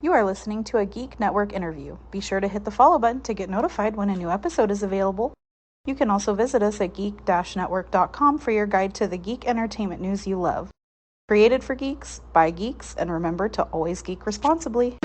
You are listening to a Geek Network interview. Be sure to hit the follow button to get notified when a new episode is available. You can also visit us at geek-network.com for your guide to the geek entertainment news you love. Created for geeks, by geeks, and remember to always geek responsibly.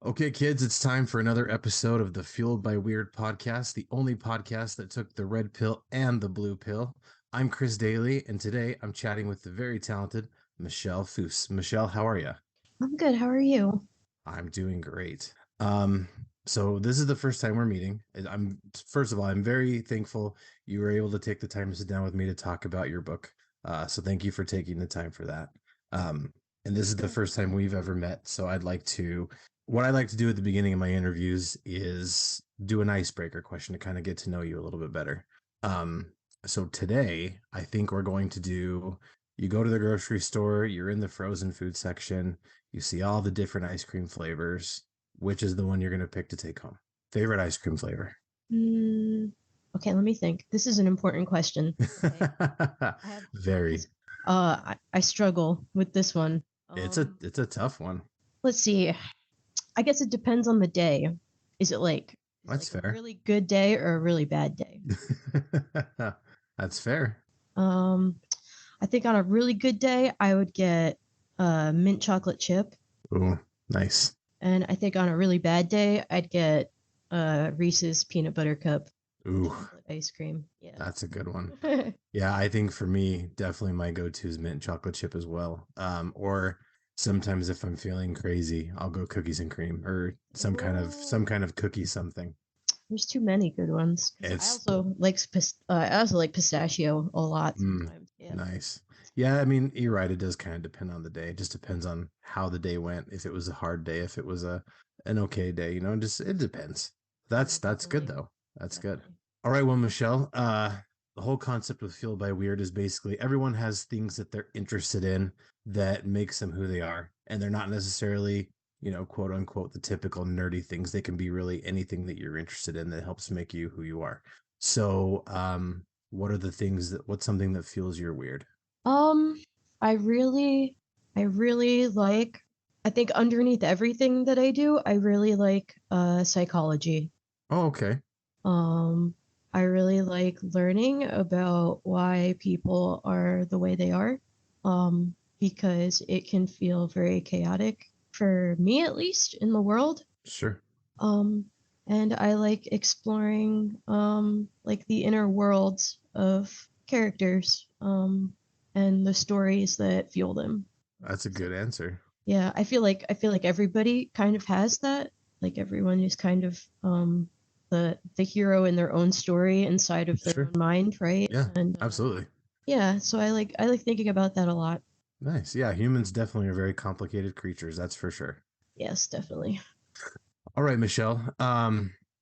Okay, kids, it's time for another episode of the Fueled by Weird podcast, the only podcast that took the red pill and the blue pill. I'm Chris Daly, and today I'm chatting with the very talented Michelle Foose. Michelle, how are you? I'm good. How are you? I'm doing great. So this is the first time we're meeting. First of all, I'm very thankful you were able to take the time to sit down with me to talk about your book. So thank you for taking the time for that. And this is the first time we've ever met. So what I like to do at the beginning of my interviews is do an icebreaker question to kind of get to know you a little bit better. So today I think we're going to do, you go to the grocery store, you're in the frozen food section, you see all the different ice cream flavors. Which is the one you're going to pick to take home? Favorite ice cream flavor? Mm, okay, let me think. This is an important question. Okay. I have Very. this. I struggle with this one. It's a tough one. Let's see. I guess it depends on the day. Is it like That's a fair. really good day or a really bad day? That's fair. Um, I think on a really good day, I would get mint chocolate chip, Ooh, nice. and I think on a really bad day, I'd get Reese's peanut butter cup Ooh, chocolate ice cream. Yeah. that's a good one. Yeah, I think for me, definitely my go-to is mint chocolate chip as well. Or sometimes if I'm feeling crazy, I'll go cookies and cream or some kind of cookie something. There's too many good ones. 'Cause It's I also like pistachio a lot mm, sometimes. Yeah. nice. Yeah, I mean, you're right. It does kind of depend on the day. It just depends on how the day went. If it was a hard day, if it was an okay day, just it depends. Yeah, That's good definitely. though. That's good. Definitely. All right, well, Michelle, the whole concept of Fueled by Weird is basically everyone has things that they're interested in that makes them who they are, and they're not necessarily, quote unquote, the typical nerdy things. They can be really anything that you're interested in that helps make you who you are. So, what's something that feels you're weird? Um, I really, I really like, I think underneath everything that I do, I really like psychology. Oh, okay. Um, I really like learning about why people are the way they are. Because it can feel very chaotic for me at least in the world. Sure. Um, and I like exploring like the inner worlds of characters and the stories that fuel them. That's a So good answer. yeah, I feel like everybody kind of has that. Like everyone is kind of the hero in their own story inside of their Sure. own mind, right? Yeah, And absolutely. yeah, so I like thinking about that a lot. Nice. Yeah, humans definitely are very complicated creatures, that's for sure. Yes, definitely. All right, Michelle.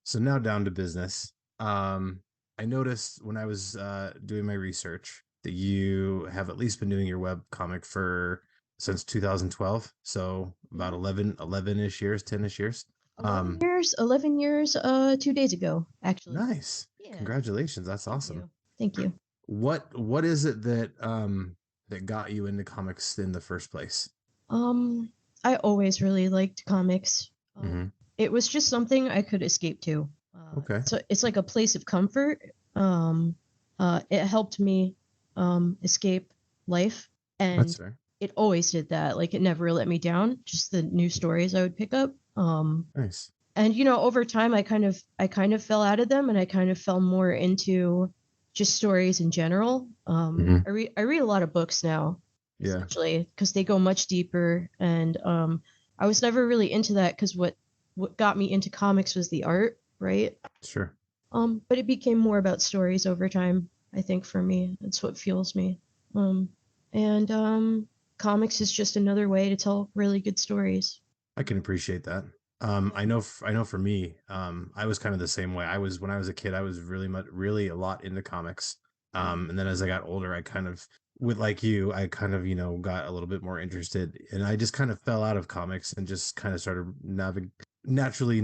So now down to business. I noticed when I was doing my research that you have at least been doing your web comic for since 2012, so about Mhm. 11-ish years, 10-ish years. 11 Um, years, 11 years 2 days ago, actually. nice. Yeah, Congratulations. That's thank awesome. you. Thank you. What is it that got you into comics in the first place? Um, I always really liked comics. Mm-hmm. It was just something I could escape to. Okay. It's like a place of comfort. Um, it helped me escape life, That's and fair. it always did that. Like it never let me down. Just the new stories I would pick up. Nice. And over time, I kind of fell out of them, and I kind of fell more into just stories in general. Mm-hmm. I read a lot of books now, Yeah, essentially, because they go much deeper. And I was never really into that because what got me into comics was the art, right? sure. But it became more about stories over time. I think for me, that's what fuels me. Um, and comics is just another way to tell really good stories. I can appreciate that. Yeah. I know for me, I was kind of the same way. When I was a kid, I was really a lot into comics. Mm. And then as I got older, I kind of, with like you, I kind of, got a little bit more interested, and I just kind of fell out of comics and just kind of started naturally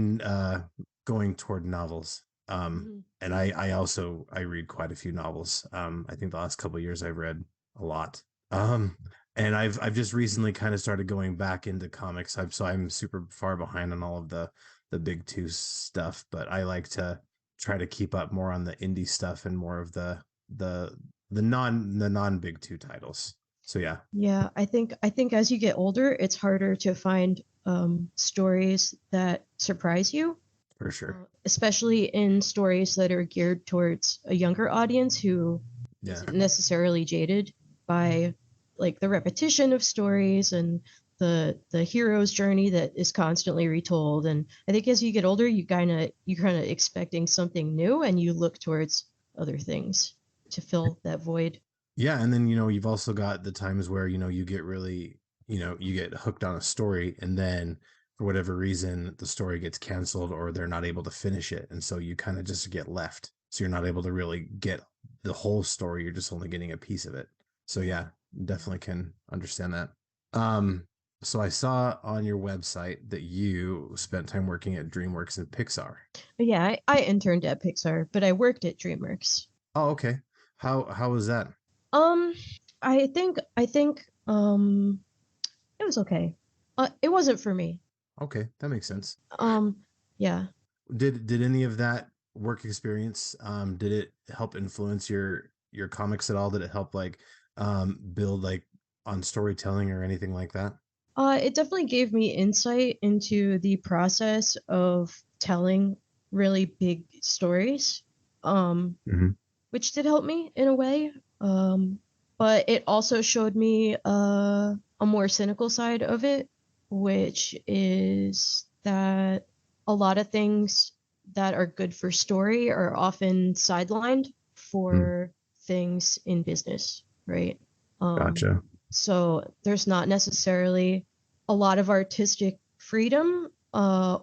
going toward novels. And I read quite a few novels. I think the last couple of years I've read a lot. Um, and I've just recently kind of started going back into comics. I'm super far behind on all of the big two stuff, but I like to try to keep up more on the indie stuff and more of the the non big two titles. So yeah, Yeah, I think as you get older, it's harder to find stories that surprise you, for sure. especially in stories that are geared towards a younger audience who Yeah. isn't necessarily jaded by like the repetition of stories and the hero's journey that is constantly retold. And I think as you get older, you're kind of expecting something new, and you look towards other things to fill that void. Yeah, and then you've also got the times where you get really you get hooked on a story, and then for whatever reason the story gets canceled or they're not able to finish it, and so you kind of just get left. So you're not able to really get the whole story. You're just only getting a piece of it. So yeah, definitely can understand that. Um, so I saw on your website that you spent time working at DreamWorks and Pixar. But yeah, I interned at Pixar, but I worked at DreamWorks. Oh, okay. How was that? Um, I think it was okay. It wasn't for me. Okay, that makes sense. Um, yeah. Did any of that work experience did it help influence your comics at all? Did it help like build like on storytelling or anything like that? It definitely gave me insight into the process of telling really big stories, um, Hmm. which did help me in a way. Um, but it also showed me a more cynical side of it, which is that a lot of things that are good for story are often sidelined Mm, for things in business, right? Um, gotcha. so there's not necessarily a lot of artistic freedom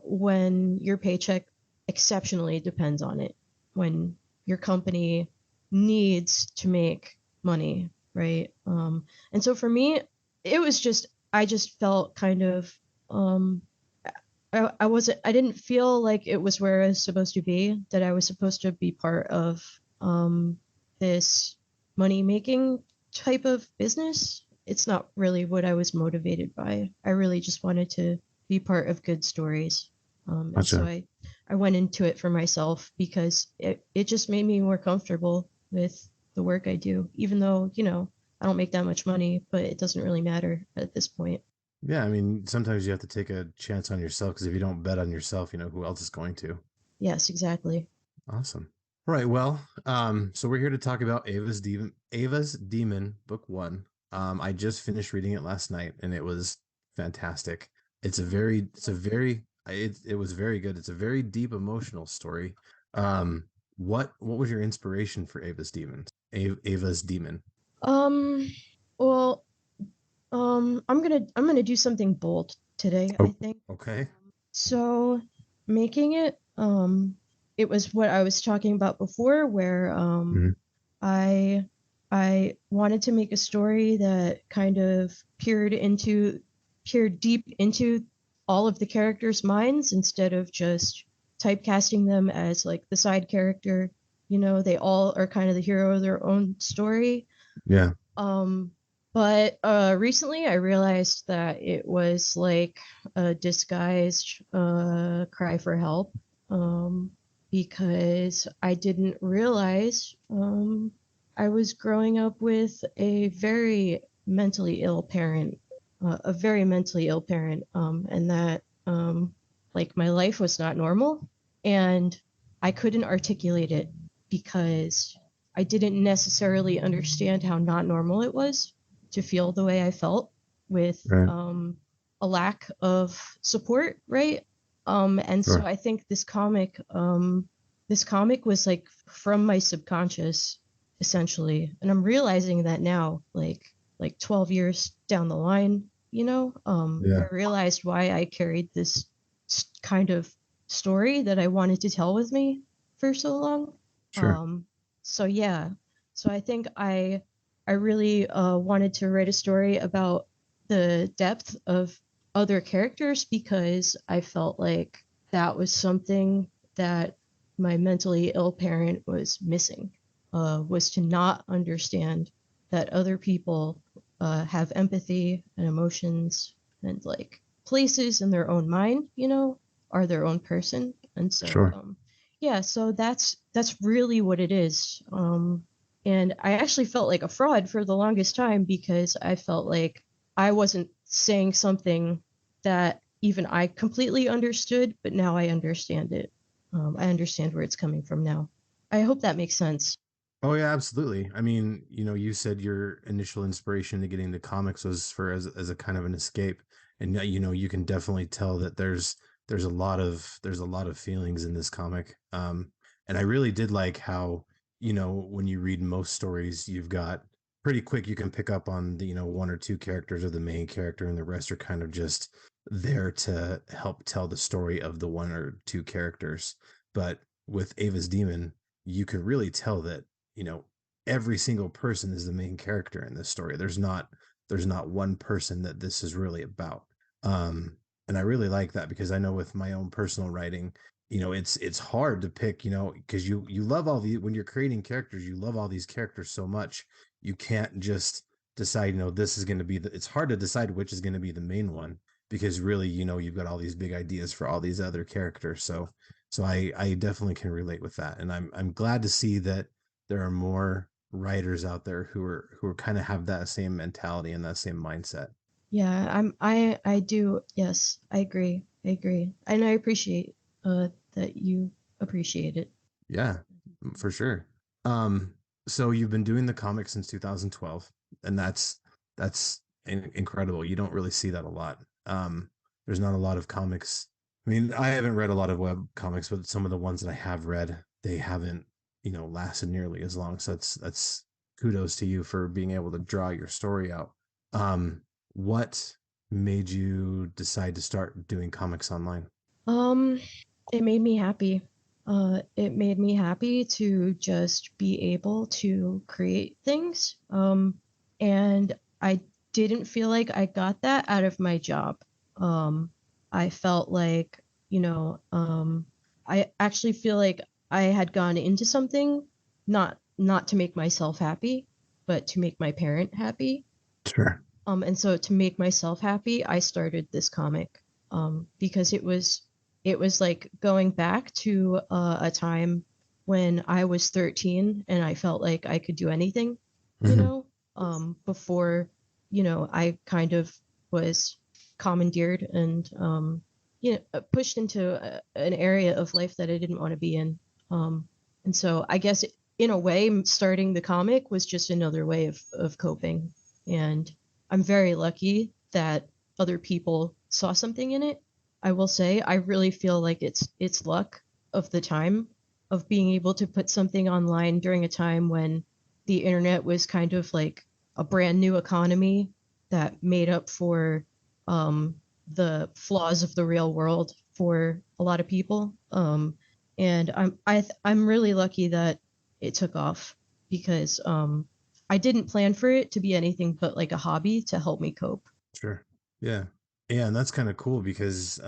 when your paycheck exceptionally depends on it, when your company needs to make money, right? And so for me, it was just, I just felt kind of, um, I didn't feel like it was where I was supposed to be, that I was supposed to be part of this money making type of business. It's not really what I was motivated by. I really just wanted to be part of good stories. And so Gotcha. I went into it for myself because it just made me more comfortable with the work I do, even though, I don't make that much money, but it doesn't really matter at this point. Yeah, I mean, sometimes you have to take a chance on yourself because if you don't bet on yourself, who else is going to? Yes, exactly. Awesome. Right. Well, so we're here to talk about Ava's Demon, Book One. I just finished reading it last night, and it was fantastic. It was very good. It's a very deep emotional story. Um, what was your inspiration for Ava's Demon? Um, well, I'm gonna do something bold today, I Oh, think. okay. So making it, it was what I was talking about before, where Mhm. I I wanted to make a story that kind of peered deep into all of the characters' minds instead of just typecasting them as like the side character. They all are kind of the hero of their own story. Yeah, Um, but recently I realized that it was like a disguised cry for help, um, because I didn't realize I was growing up with a very mentally ill parent, and that like my life was not normal, and I couldn't articulate it because I didn't necessarily understand how not normal it was to feel the way I felt with right. a lack of support, right? And so Sure. I think this comic was like from my subconscious, essentially, and I'm realizing that now, like 12 years down the line, I Yeah, realized why I carried this kind of story that I wanted to tell with me for so long. sure. Um, so yeah, so I think I really wanted to write a story about the depth of other characters because I felt like that was something that my mentally ill parent was missing, was to not understand that other people have empathy and emotions and like places in their own mind, are their own person. And so, Sure. yeah, so that's really what it is. And I actually felt like a fraud for the longest time because I felt like I wasn't saying something that even I completely understood, but now I understand it. I understand where it's coming from now. I hope that makes sense. Oh yeah, absolutely. I mean, you said your initial inspiration to getting the comics was for as a kind of an escape, and you can definitely tell that there's a lot of feelings in this comic. And I really did like how when you read most stories, you've got pretty quick you can pick up on the one or two characters or the main character, and the rest are kind of just there to help tell the story of the one or two characters. But with Ava's Demon, you could really tell that you know every single person is the main character in this story. There's not one person that this is really about. um and I really like that because I know with my own personal writing, it's hard to pick, because you love all the when you're creating characters, you love all these characters so much. You can't just decide, this is going to be it's hard to decide which is going to be the main one, because really, you've got all these big ideas for all these other characters. So I definitely can relate with that, and I'm glad to see that there are more writers out there who are kind of have that same mentality and that same mindset. Yeah, I do. Yes, I agree. I agree. And I appreciate that you appreciate it. Yeah, for sure. Um, so you've been doing the comics since 2012, and that's incredible. You don't really see that a lot. There's not a lot of comics. I mean, I haven't read a lot of web comics, but some of the ones that I have read, they haven't, lasted nearly as long. So that's kudos to you for being able to draw your story out. What made you decide to start doing comics online? Um, it made me happy. It made me happy to just be able to create things. And I didn't feel like I got that out of my job. Um, I felt like, I actually feel like I had gone into something not to make myself happy, but to make my parent happy. Sure. And so to make myself happy, I started this comic, because it was like going back to a time when I was 13 and I felt like I could do anything, Hmm. before, I kind of was commandeered and, pushed into an area of life that I didn't want to be in. And so I guess in a way, starting the comic was just another way of coping. And I'm very lucky that other people saw something in it. I will say I really feel like it's luck of the time of being able to put something online during a time when the internet was kind of like a brand new economy that made up for um, the flaws of the real world for a lot of people. And I'm really lucky that it took off because I didn't plan for it to be anything but like a hobby to help me cope. Sure. Yeah. Yeah, and that's kind of cool because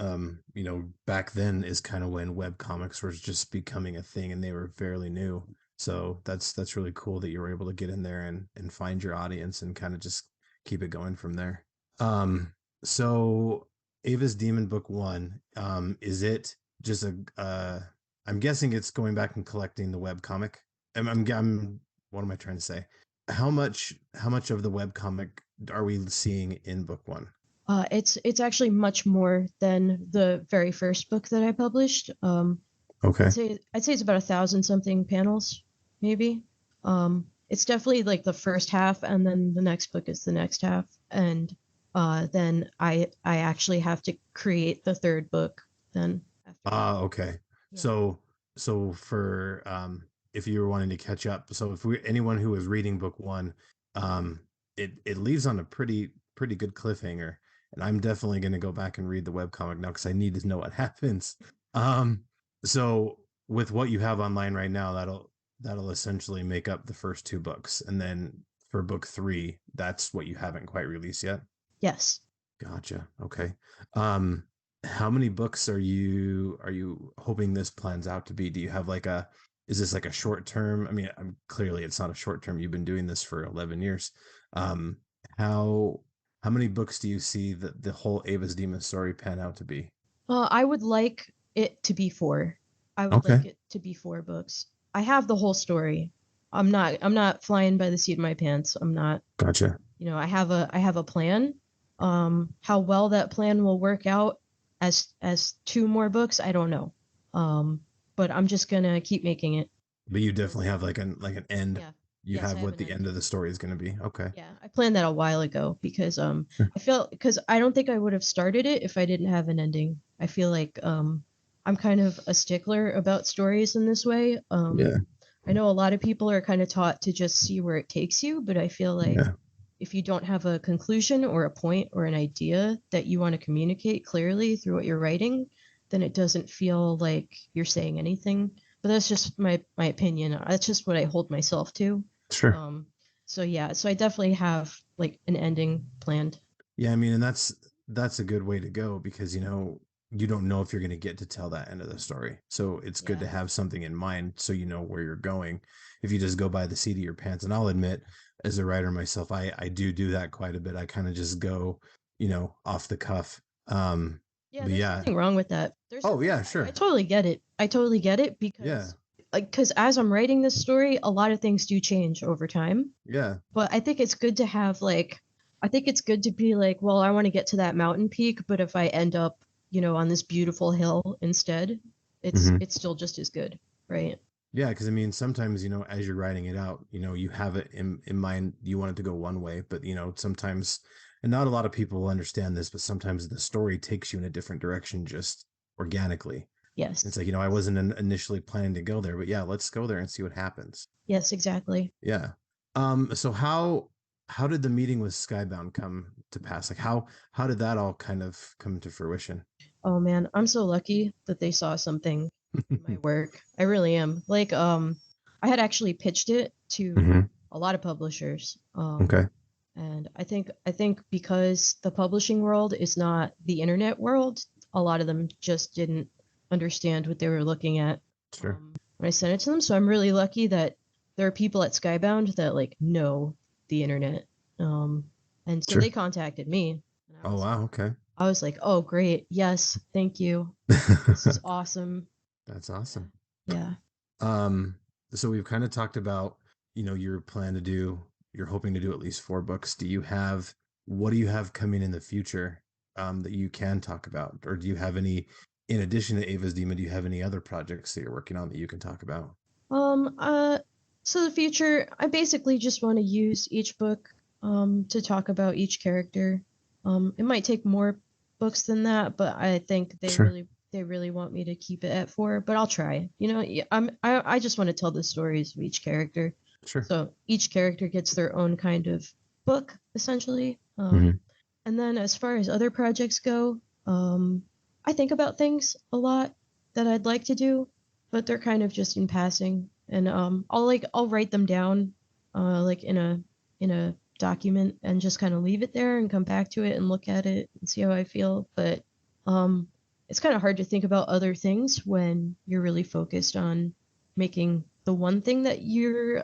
back then is kind of when web comics was just becoming a thing and they were fairly new. So that's really cool that you were able to get in there and find your audience and kind of just keep it going from there. Um, so Ava's Demon Book 1, is it just I'm guessing it's going back and collecting the web comic. What am I trying to say? How much of the web comic are we seeing in book one? It's actually much more than the very first book that I published. Okay. I'd say it's about 1,000 something panels, maybe. It's definitely like the first half, and then the next book is the next half, and then I actually have to create the third book. Then after that, Okay. yeah. So for if you were wanting to catch up, so if we anyone who was reading book one, um it leaves on a pretty good cliffhanger, and I'm definitely going to go back and read the webcomic now because I need to know what happens. Um so with what you have online right now, that'll essentially make up the first two books, and then for book three, that's what you haven't quite released yet. Yes. Gotcha. Okay. Um how many books are you hoping this plans out to be? Do you have like a is this like a short term? I mean, clearly it's not a short term. You've been doing this for 11 years. Um, how many books do you see the whole Ava's Demon story pan out to be? I would like it to be four. I would Okay, like it to be four books. I have the whole story. I'm not flying by the seat of my pants. I'm not, gotcha. I have a plan. How well that plan will work out as two more books, I don't know. But I'm just gonna keep making it. But you definitely have like an end. Yeah. You Yes, have I have what an the end. end of the story is going to be. Okay. Yeah, I planned that a while ago because Sure. I felt because I don't think I would have started it if I didn't have an ending. I feel like I'm kind of a stickler about stories in this way. Yeah. I know a lot of people are kind of taught to just see where it takes you, but I feel like Yeah. if you don't have a conclusion or a point or an idea that you want to communicate clearly through what you're writing, then it doesn't feel like you're saying anything. But that's just my opinion. That's just what I hold myself to. Sure. Um, so yeah, so I definitely have like an ending planned. Yeah, I mean, and that's a good way to go because you don't know if you're going to get to tell that end of the story. So it's good Yeah. to have something in mind so you know where you're going. If you just go by the seat of your pants, and I'll admit, as a writer myself, I do that quite a bit. I kind of just go, off the cuff. Yeah, But there's yeah. nothing wrong with that. Oh yeah, I sure. totally get it. I totally get it Yeah. because as I'm writing this story, a lot of things do change over time. Yeah. But I think it's good to have I think it's good to be like, well, I want to get to that mountain peak, but if I end up, on this beautiful hill instead, Hmm. it's still just as good, right? Yeah, because I mean, sometimes, as you're writing it out, you have it in mind, you want it to go one way, but sometimes, and not a lot of people will understand this, but sometimes the story takes you in a different direction just organically. It's Yes. like, I wasn't initially planning to go there, but yeah, let's go there and see what happens. Yes, exactly. Yeah. So how did the meeting with Skybound come to pass? Like how did that all kind of come to fruition? Oh man, I'm so lucky that they saw something in my work. I really am. I had actually pitched it to Hmm. a lot of publishers. Okay. And I think because the publishing world is not the internet world, a lot of them just didn't understand what they were looking at Sure. when I sent it to them. So I'm really lucky that there are people at Skybound that like know the internet. Um, and so they Sure. contacted me, and Oh wow, okay. I was like, oh great, yes, thank you. This is awesome. That's Yeah, awesome. yeah. Um, so we've kind of talked about, your plan to do, you're hoping to do at least 4 books. What do you have coming in the future, that you can talk about? Or do you have any, in addition to Ava's Demon, do you have any other projects that you're working on that you can talk about? Um, uh, so the future, I basically just want to use each book to talk about each character. It might take more books than that, but I think Sure. they really want me to keep it at four, but I'll try. Yeah, I just want to tell the stories of each character. Sure. So each character gets their own kind of book, essentially. Hmm. And then as far as other projects go, I think about things a lot that I'd like to do, but they're kind of just in passing. And I'll write them down like in a document and just kind of leave it there and come back to it and look at it and see how I feel. But um it's kind of hard to think about other things when you're really focused on making the one thing that you're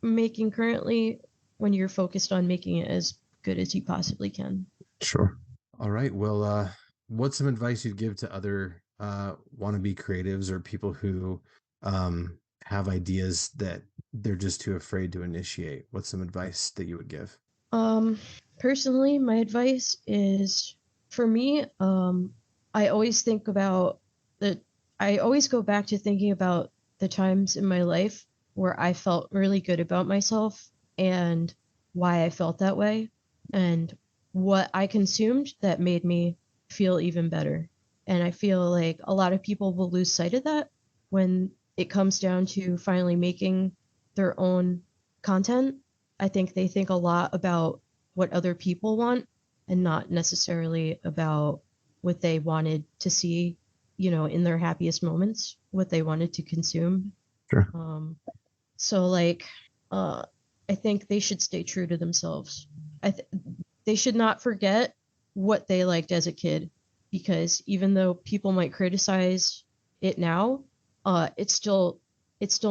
making currently when you're focused on making it as good as you possibly can. Sure. All right. Well, what's some advice you'd give to other wannabe creatives or people who have ideas that they're just too afraid to initiate? What's some advice that you would give? Um, Personally, my advice is for me, I always think about the, I always go back to thinking about the times in my life where I felt really good about myself and why I felt that way and what I consumed that made me feel even better. And I feel like a lot of people will lose sight of that when it comes down to finally making their own content. I think they think a lot about what other people want and not necessarily about what they wanted to see, in their happiest moments, what they wanted to consume. Sure. Um, so uh, I think they should stay true to themselves. They should not forget what they liked as a kid. because even though people might criticize it now, it still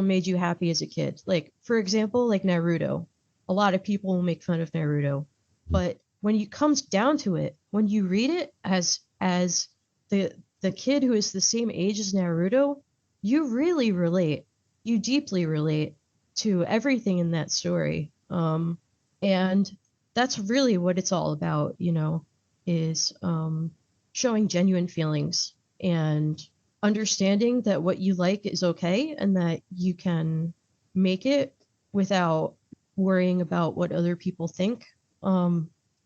made you happy as a kid. Like, for example, like Naruto. A lot of people will make fun of Naruto, but when it comes down to it, when you read it as the kid who is the same age as Naruto, you really relate. You deeply relate to everything in that story. And that's really what it's all about, is showing genuine feelings and understanding that what you like is okay and that you can make it without worrying about what other people think.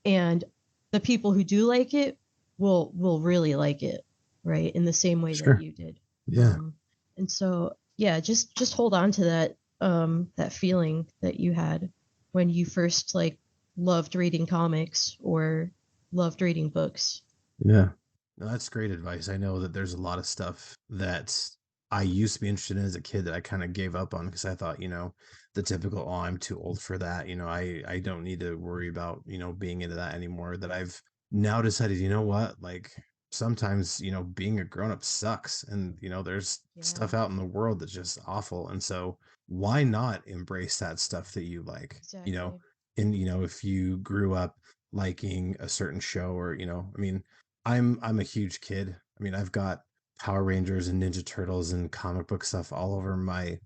And the people who do like it will really like it, right? In the same way that Sure. you did. Yeah. And so yeah, just hold on to that feeling that you had when you first like loved reading comics or loved reading books. Yeah. No, that's great advice. I know that there's a lot of stuff that I used to be interested in as a kid that I kind of gave up on because I thought, the typical, oh, I'm too old for that. I don't need to worry about, being into that anymore. That I've now decided, you know what? Like sometimes, being a grown up sucks. And, there's Yeah, stuff out in the world that's just awful. And so why not embrace that stuff that you like? exactly. And, if you grew up liking a certain show or, I mean, I'm a huge kid. I mean, I've got Power Rangers and Ninja Turtles and comic book stuff all over my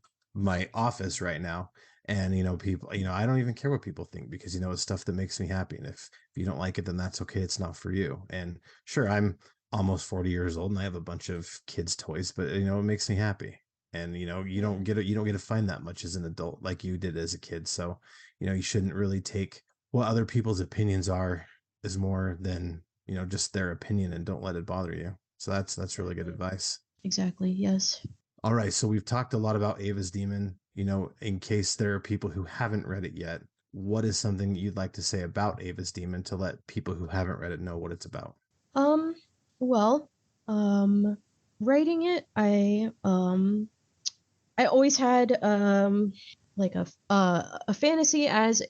office right now. And people, I don't even care what people think because it's stuff that makes me happy. And if you don't like it, then that's okay. It's not for you. And sure, I'm almost 40 years old and I have a bunch of kids' toys, but it makes me happy. And Yeah, you don't get to find that much as an adult like you did as a kid. So, you shouldn't really take what other people's opinions are as more than just their opinion, and don't let it bother you. So that's really good exactly. advice. Exactly. Yes. All right, so we've talked a lot about Ava's Demon. In case there are people who haven't read it yet, what is something you'd like to say about Ava's Demon to let people who haven't read it know what it's about? Um, well, um, writing it, I always had like a fantasy as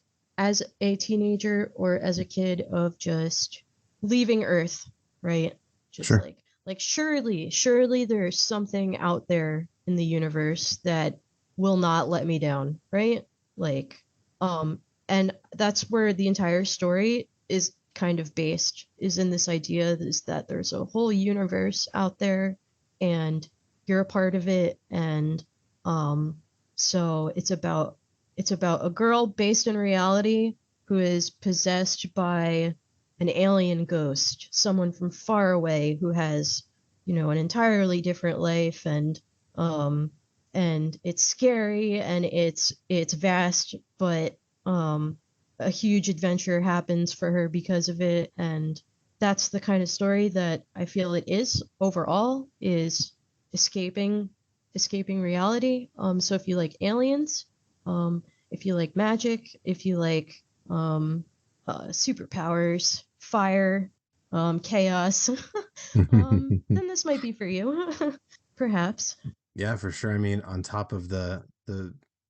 a teenager or as a kid of just leaving Earth, right? Just Sure. like surely there's something out there in the universe that will not let me down, right? Like um and that's where the entire story is kind of based, is in this idea is that there's a whole universe out there and you're a part of it. And um, so it's about a girl based in reality who is possessed by an alien ghost, someone from far away who has, an entirely different life. Um and it's scary and it's vast, but um a huge adventure happens for her because of it. And that's the kind of story that I feel it is overall, is escaping reality. So if you like aliens, if you like magic, if you like superpowers, fire, chaos, then this might be for you, perhaps. Yeah, for sure. I mean, on top of the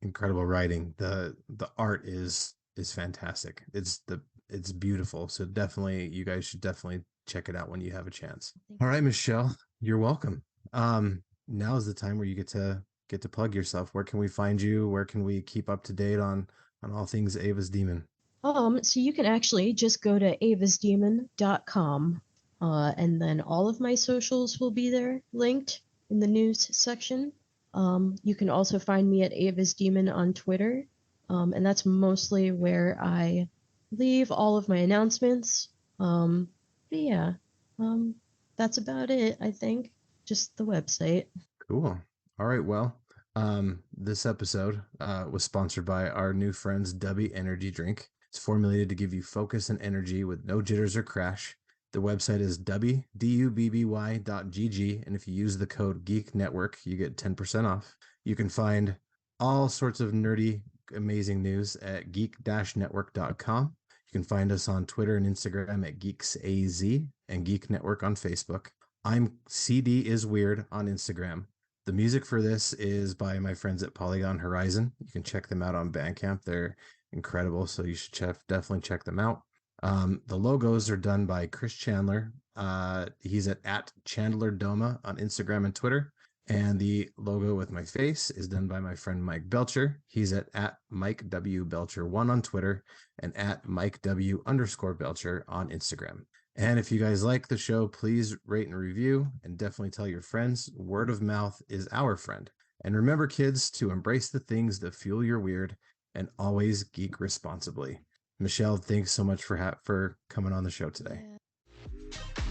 incredible writing, the art is fantastic. It's beautiful. So definitely, you guys should definitely check it out when you have a chance. Thank All you. right, Michelle, you're welcome. Now is the time where you get to plug yourself. Where can we find you? Where can we keep up to date on all things Ava's Demon? So you can actually just go to avasdemon.com, and then all of my socials will be there linked in the news section. You can also find me at Ava's Demon on Twitter, and that's mostly where I leave all of my announcements. But yeah, um, that's about it, I think. Just the website. Cool. All right. Well, this episode was sponsored by our new friends Dubby Energy Drink. It's formulated to give you focus and energy with no jitters or crash. The website is dubby.gg, and if you use the code Geek Network, you get 10% off. You can find all sorts of nerdy, amazing news at geek-network.com. You can find us on Twitter and Instagram at GeeksAZ and Geek Network on Facebook. I'm CD is Weird on Instagram. The music for this is by my friends at Polygon Horizon. You can check them out on Bandcamp. They're incredible, so you should definitely check them out. The logos are done by Chris Chandler. He's at Chandler Doma on Instagram and Twitter. And the logo with my face is done by my friend Mike Belcher. He's at Mike W Belcher 1 on Twitter and at Mike W _ Belcher on Instagram. And if you guys like the show, please rate and review and definitely tell your friends. Word of mouth is our friend. And remember, kids, to embrace the things that fuel your weird and always geek responsibly. Michelle, thanks so much for coming on the show today. Yeah.